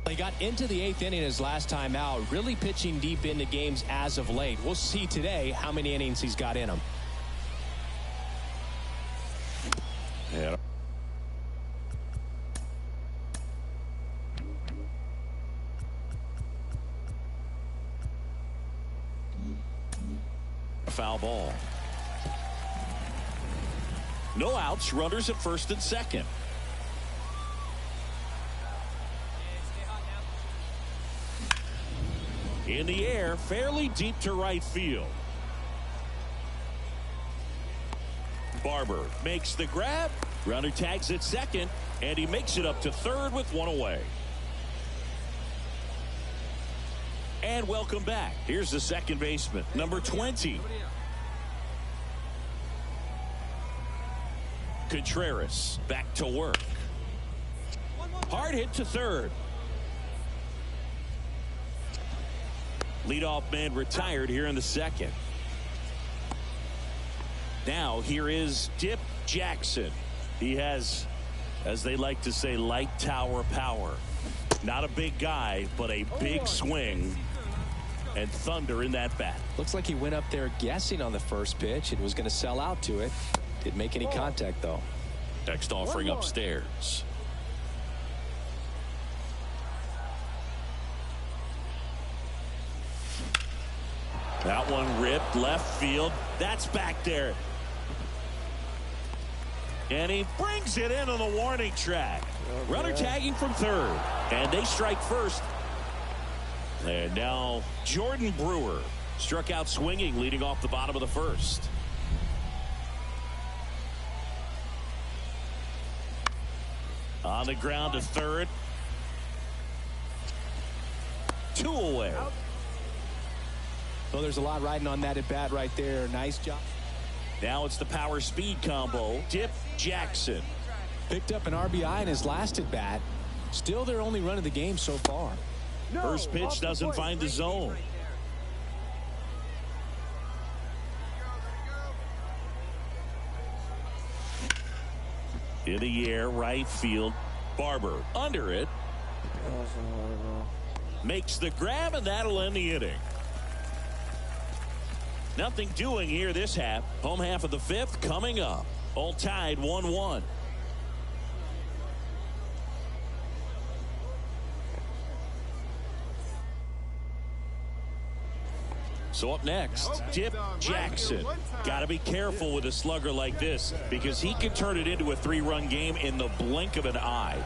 He got into the 8th inning his last time out, really pitching deep into games as of late. We'll see today how many innings he's got in him. Yeah. Foul ball. No outs, runners at first and second. In the air, fairly deep to right field. Barber makes the grab. Runner tags at second, and he makes it up to third with one away. And welcome back. Here's the second baseman, number 20. Contreras back to work. Hard hit to third. Leadoff man retired here in the second. Now here is Dip Jackson. He has, as they like to say, light tower power. Not a big guy, but a big swing and thunder in that bat. Looks like he went up there guessing on the first pitch and was going to sell out to it. Didn't make any contact, though. Next offering upstairs. That one ripped left field. That's back there. And he brings it in on the warning track. Okay. Runner tagging from third. And they strike first. And now Jordan Brewer struck out swinging, leading off the bottom of the first. On the ground to third. 2 away. Well, there's a lot riding on that at bat right there. Nice job. Now it's the power speed combo. Dip Jackson. Picked up an RBI in his last at bat. Still their only run of the game so far. First pitch doesn't find the zone. In the air, right field. Barber under it. Makes the grab, and that'll end the inning. Nothing doing here this half. Home half of the 5th coming up. All tied 1-1. So up next, Dip Jackson. Got to be careful with a slugger like this because he can turn it into a 3-run game in the blink of an eye.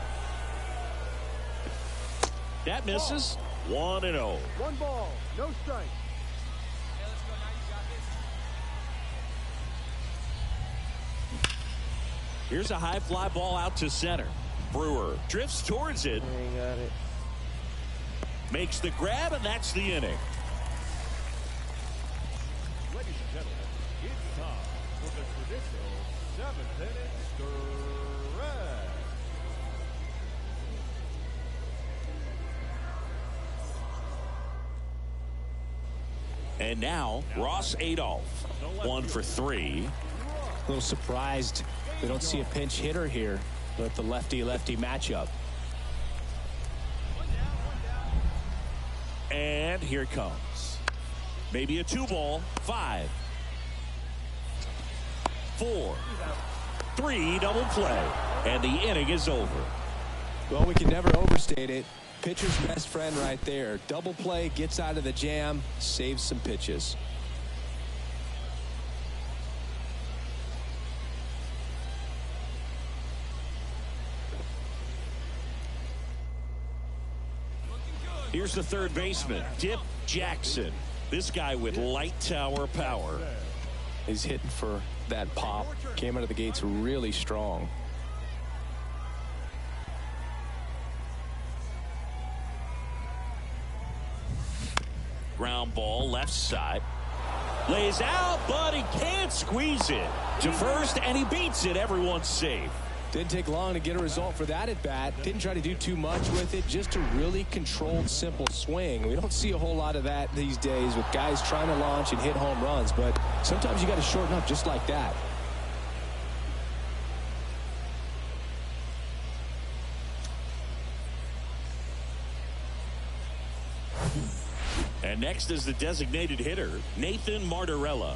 That misses. 1-0. 1 ball, no strike. Here's a high fly ball out to center. Brewer drifts towards it. He got it. Makes the grab, and that's the inning. Ladies and gentlemen, it's time for the traditional 7th inning stretch. And now Ross Adolph, 1 for 3. A little surprised we don't see a pinch hitter here with the lefty-lefty matchup. And here it comes. Maybe a 2-ball. 5, 4, 3, double play. And the inning is over. Well, we can never overstate it. Pitcher's best friend right there. Double play, gets out of the jam, saves some pitches. Here's the third baseman, Dip Jackson. This guy with light tower power. He's hitting for that pop. Came out of the gates really strong. Ground ball left side. Lays out, but he can't squeeze it to first, and he beats it. Everyone's safe. Didn't take long to get a result for that at bat. Didn't try to do too much with it. Just a really controlled, simple swing. We don't see a whole lot of that these days with guys trying to launch and hit home runs. But sometimes you got to shorten up just like that. And next is the designated hitter, Nathan Martorella.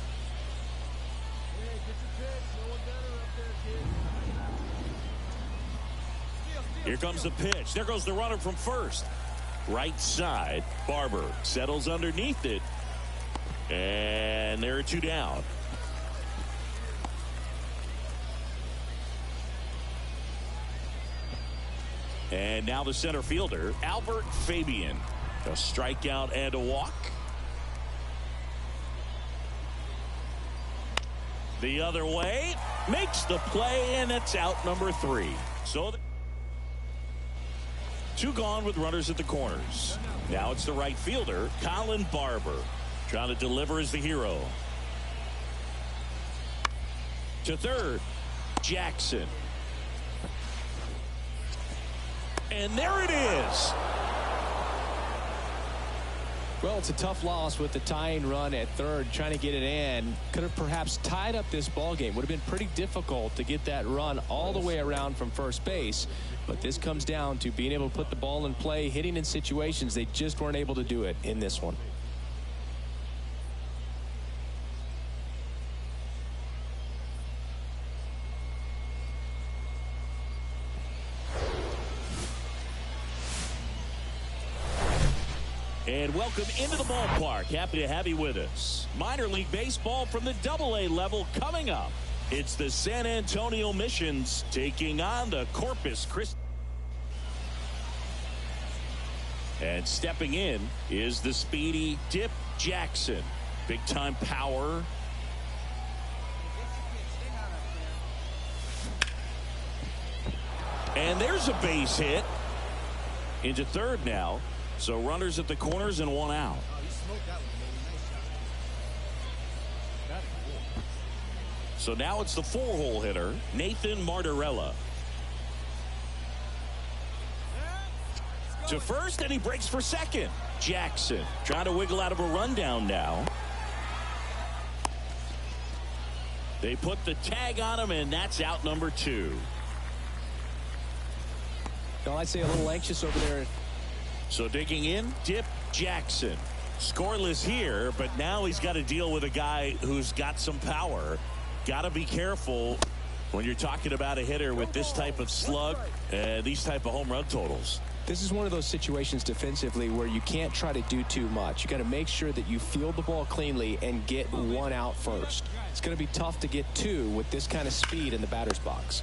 Here comes the pitch. There goes the runner from first. Right side. Barber settles underneath it. And there are 2 down. And now the center fielder, Albert Fabian. A strikeout and a walk. The other way. Makes the play, and it's out number 3. So 2 gone with runners at the corners. Now it's the right fielder, Colin Barber. Trying to deliver as the hero. To third, Jackson. And there it is. Well, it's a tough loss with the tying run at third, trying to get it in. Could have perhaps tied up this ball game. Would have been pretty difficult to get that run all the way around from first base. But this comes down to being able to put the ball in play, hitting in situations. They just weren't able to do it in this one. And welcome into the ballpark. Happy to have you with us. Minor league baseball from the AA level coming up. It's the San Antonio Missions taking on the Corpus Christi. And stepping in is the speedy Dip Jackson. Big time power. And there's a base hit into third now. So runners at the corners and 1 out. So now it's the 4-hole hitter, Nathan Martorella. To first, and he breaks for second. Jackson trying to wiggle out of a rundown now. They put the tag on him, and that's out number 2. Well, I'd say a little anxious over there. So digging in, Dip Jackson. Scoreless here, but now he's got to deal with a guy who's got some power. Got to be careful when you're talking about a hitter with this type of slug and these type of home run totals. This is one of those situations defensively where you can't try to do too much. You got to make sure that you field the ball cleanly and get 1 out first. It's going to be tough to get 2 with this kind of speed in the batter's box.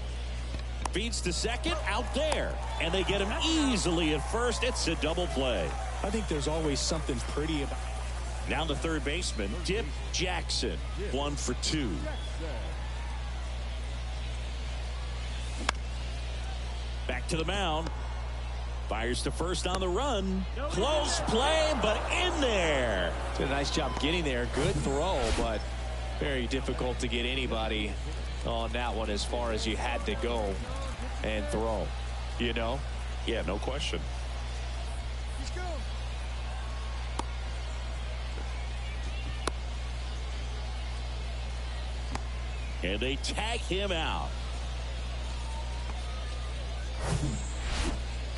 Feeds to second, out there, and they get him easily at first. It's a double play. I think there's always something pretty about. Now the third baseman, Dip Jackson, 1 for 2. Back to the mound. Fires to first on the run. Close play, but in there. Did a nice job getting there. Good throw, but very difficult to get anybody on that one as far as you had to go and throw. You know? Yeah, no question. And they tag him out.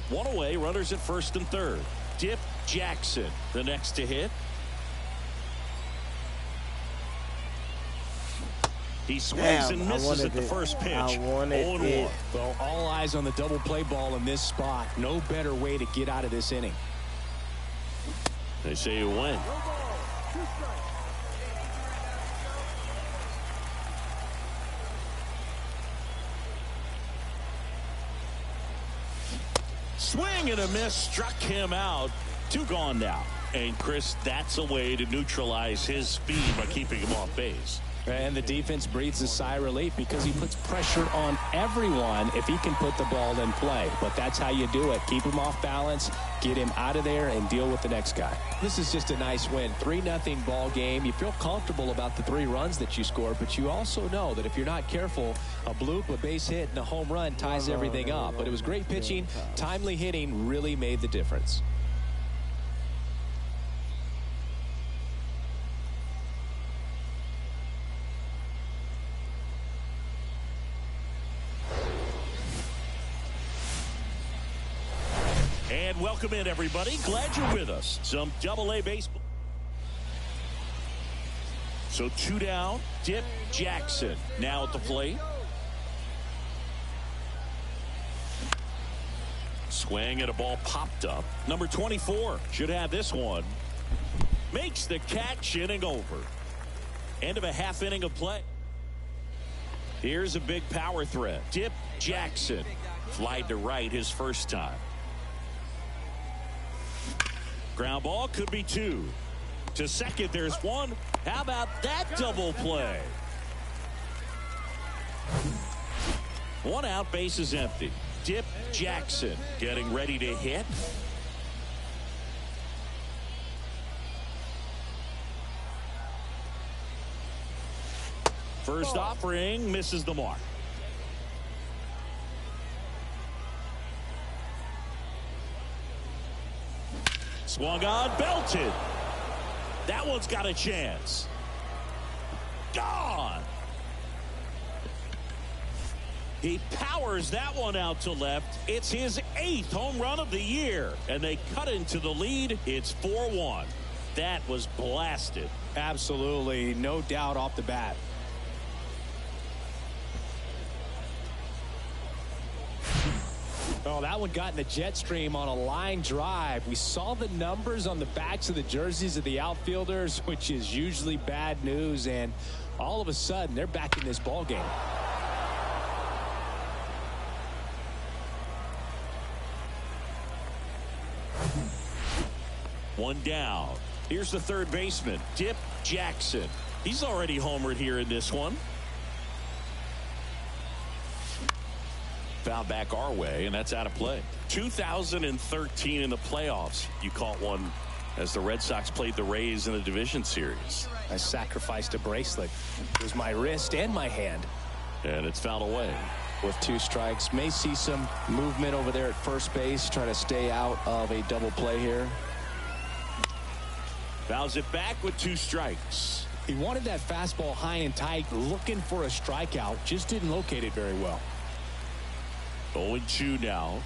1 away, runners at first and third. Dip Jackson, the next to hit. He swings and misses at the first pitch. 0-1. Well, all eyes on the double play ball in this spot. No better way to get out of this inning. They say you win. Swing and a miss, struck him out. 2 gone now. And Chris, that's a way to neutralize his speed by keeping him off base. And the defense breathes a sigh of relief because he puts pressure on everyone if he can put the ball in play. But that's how you do it. Keep him off balance, get him out of there, and deal with the next guy. This is just a nice win. 3-0 ball game. You feel comfortable about the 3 runs that you scored, but you also know that if you're not careful, a bloop, a base hit, and a home run ties everything up. But it was great pitching. Timely hitting really made the difference. And welcome in, everybody. Glad you're with us. Some Double-A baseball. So 2 down. Dip Jackson now at the plate. Swing and a ball popped up. Number 24 should have this one. Makes the catch, inning over. End of a half inning of play. Here's a big power threat. Dip Jackson. Flied to right his first time. Ground ball, could be 2. To second, there's 1. How about that double play? 1 out, base is empty. Dip Jackson getting ready to hit. First offering misses the mark. Swung on, belted. That one's got a chance. Gone. He powers that one out to left. It's his 8th home run of the year. And they cut into the lead. It's 4-1. That was blasted. Absolutely. No doubt off the bat. Oh, that one got in the jet stream on a line drive. We saw the numbers on the backs of the jerseys of the outfielders, which is usually bad news, and all of a sudden they're back in this ball game. One down. Here's the third baseman, Dip Jackson. He's already homered here in this one. Foul back our way, and that's out of play. 2013 in the playoffs. You caught one as the Red Sox played the Rays in the division series. I sacrificed a bracelet. It was my wrist and my hand. And it's fouled away. With 2 strikes. May see some movement over there at first base. Try to stay out of a double play here. Fouls it back with 2 strikes. He wanted that fastball high and tight, looking for a strikeout. Just didn't locate it very well. 0-2 now.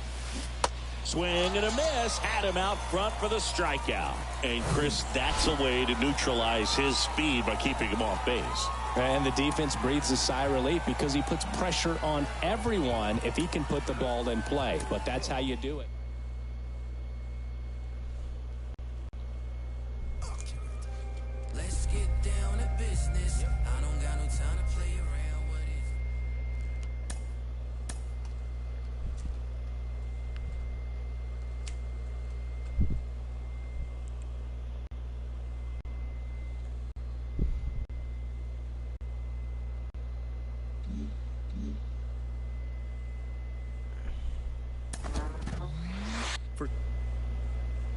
Swing and a miss. Had him out front for the strikeout. And Chris, that's a way to neutralize his speed by keeping him off base. And the defense breathes a sigh of relief because he puts pressure on everyone if he can put the ball in play. But that's how you do it.